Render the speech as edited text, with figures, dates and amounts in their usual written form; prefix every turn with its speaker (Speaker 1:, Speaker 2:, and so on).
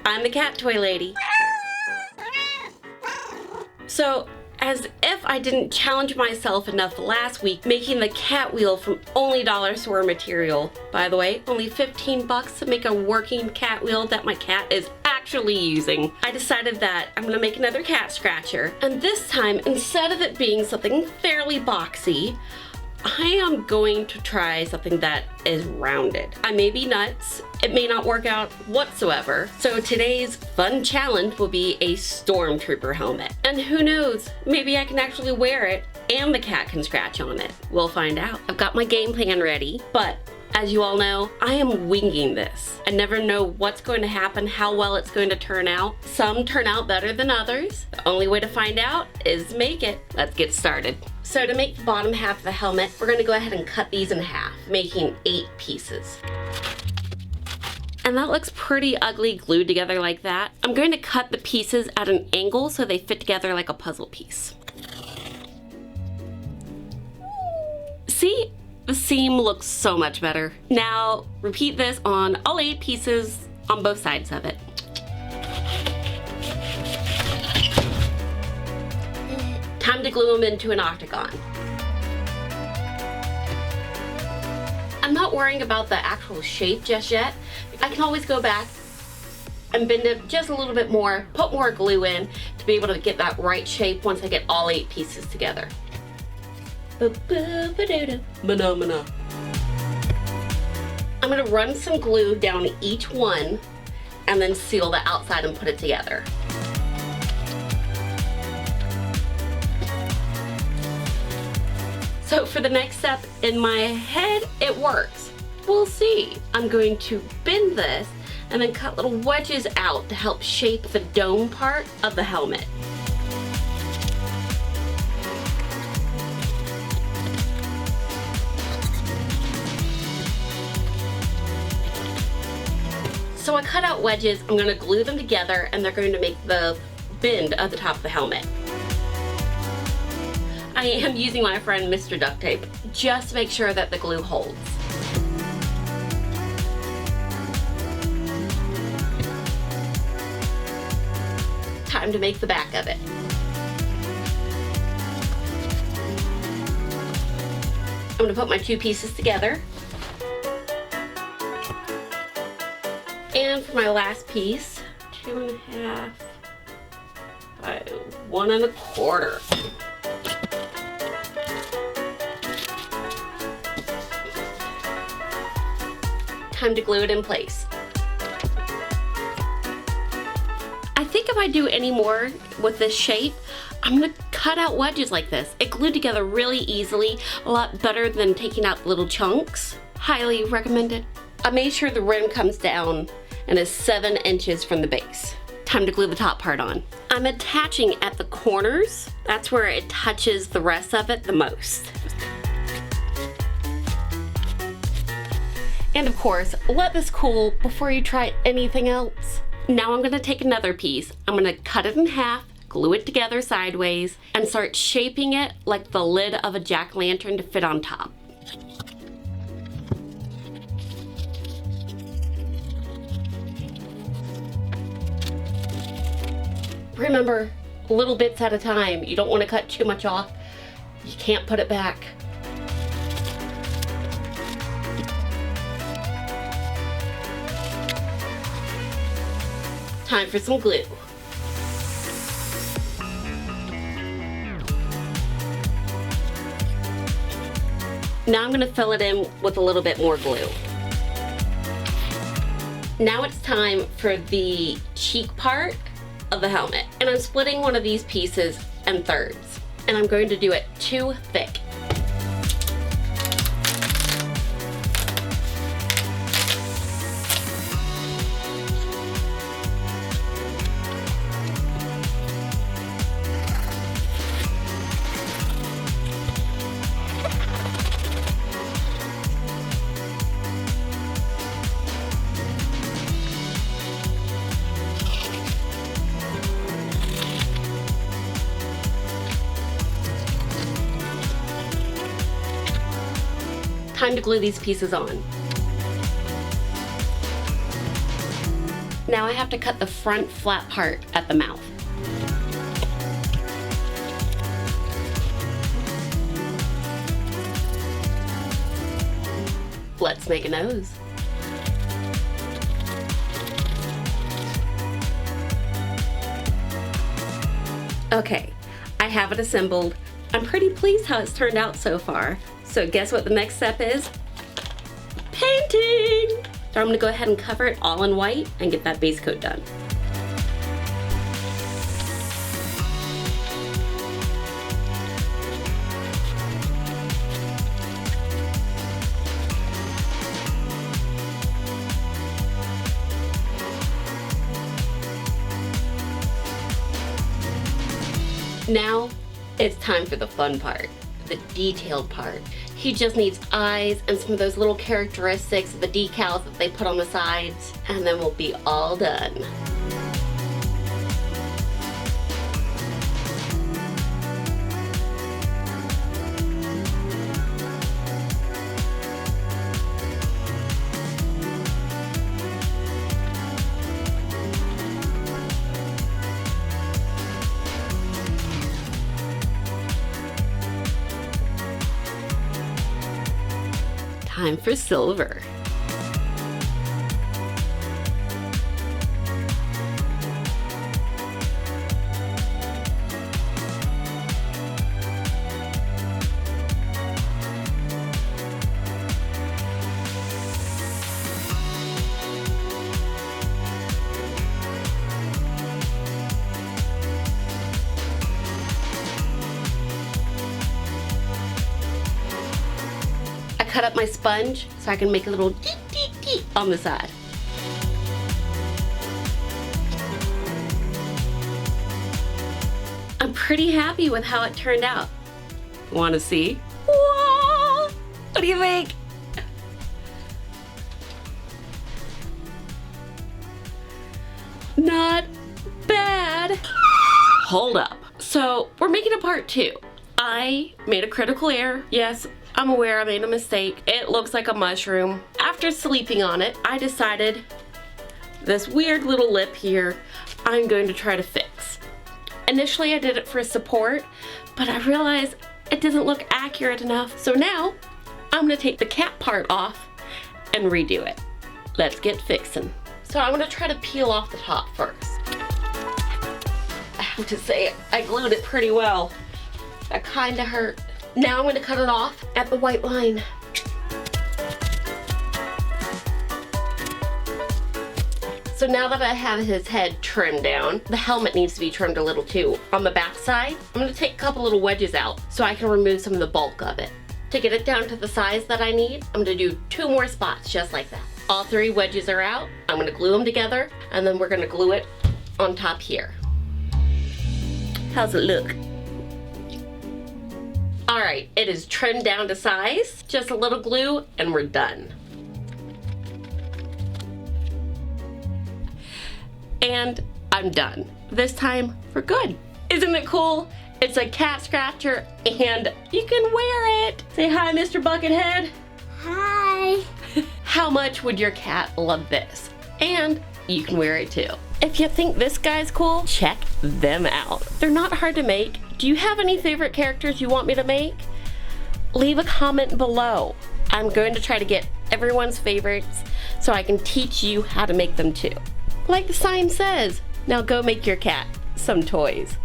Speaker 1: I'm the cat toy lady. So, as if I didn't challenge myself enough last week making the cat wheel from only dollar store material. By the way, only 15 bucks to make a working cat wheel that my cat is actually using. I decided that I'm gonna make another cat scratcher, and this time, instead of it being something fairly boxy, I am going to try something that is rounded. I may be nuts, it may not work out whatsoever, so today's fun challenge will be a Stormtrooper helmet. And who knows, maybe I can actually wear it and the cat can scratch on it. We'll find out. I've got my game plan ready, but as you all know, I am winging this. I never know what's going to happen, how well it's going to turn out. Some turn out better than others. The only way to find out is make it. Let's get started. So to make the bottom half of the helmet, we're gonna go ahead and cut these in half, making 8 pieces. And that looks pretty ugly glued together like that. I'm going to cut the pieces at an angle so they fit together like a puzzle piece. See? The seam looks so much better. Now, repeat this on all 8 pieces on both sides of it. Time to glue them into an octagon. I'm not worrying about the actual shape just yet. I can always go back and bend it just a little bit more, put more glue in to be able to get that right shape once I get all 8 pieces together. I'm gonna run some glue down each one and then seal the outside and put it together. So for the next step, in my head, it works. We'll see. I'm going to bend this and then cut little wedges out to help shape the dome part of the helmet. So I cut out wedges, I'm gonna glue them together and they're going to make the bend at the top of the helmet. I am using my friend Mr. Duct Tape just to make sure that the glue holds. Time to make the back of it. I'm gonna put my 2 pieces together. And for my last piece, 2.5 by 1.25. Time to glue it in place. I think if I do any more with this shape, I'm gonna cut out wedges like this. It glued together really easily, a lot better than taking out little chunks. Highly recommended. I made sure the rim comes down and is 7 inches from the base. Time to glue the top part on. I'm attaching at the corners. That's where it touches the rest of it the most. And of course, let this cool before you try anything else. Now I'm gonna take another piece. I'm gonna cut it in half, glue it together sideways, and start shaping it like the lid of a jack-o'-lantern to fit on top. Remember, little bits at a time. You don't want to cut too much off. You can't put it back. Time for some glue. Now I'm going to fill it in with a little bit more glue. Now it's time for the cheek part of the helmet. And I'm splitting one of these pieces in thirds. And I'm going to do it 2 thick. Time to glue these pieces on. Now I have to cut the front flat part at the mouth. Let's make a nose. Okay, I have it assembled. I'm pretty pleased how it's turned out so far. So guess what the next step is? Painting! So I'm gonna go ahead and cover it all in white and get that base coat done. Now, it's time for the fun part, the detailed part. He just needs eyes and some of those little characteristics of the decals that they put on the sides, and then we'll be all done. Time for silver. Cut up my sponge so I can make a little deep, deep, deep on the side. I'm pretty happy with how it turned out. Want to see? Whoa! What do you think? Not bad. Hold up. So we're making a part 2. I made a critical error. Yes, I'm aware I made a mistake. It looks like a mushroom. After sleeping on it, I decided this weird little lip here, I'm going to try to fix. Initially, I did it for support, but I realized it doesn't look accurate enough. So now, I'm gonna take the cap part off and redo it. Let's get fixing. So I'm gonna try to peel off the top first. I have to say, I glued it pretty well. That kinda hurt. Now I'm gonna cut it off at the white line. So now that I have his head trimmed down, the helmet needs to be trimmed a little too. On the back side, I'm gonna take a couple little wedges out so I can remove some of the bulk of it. To get it down to the size that I need, I'm gonna do 2 more spots just like that. All 3 wedges are out. I'm gonna glue them together, and then we're gonna glue it on top here. How's it look? All right, it is trimmed down to size. Just a little glue and we're done. And I'm done. This time for good. Isn't it cool? It's a cat scratcher and you can wear it. Say hi, Mr. Buckethead.
Speaker 2: Hi.
Speaker 1: How much would your cat love this? And you can wear it too. If you think this guy's cool, check them out. They're not hard to make. Do you have any favorite characters you want me to make? Leave a comment below. I'm going to try to get everyone's favorites so I can teach you how to make them too. Like the sign says, now go make your cat some toys.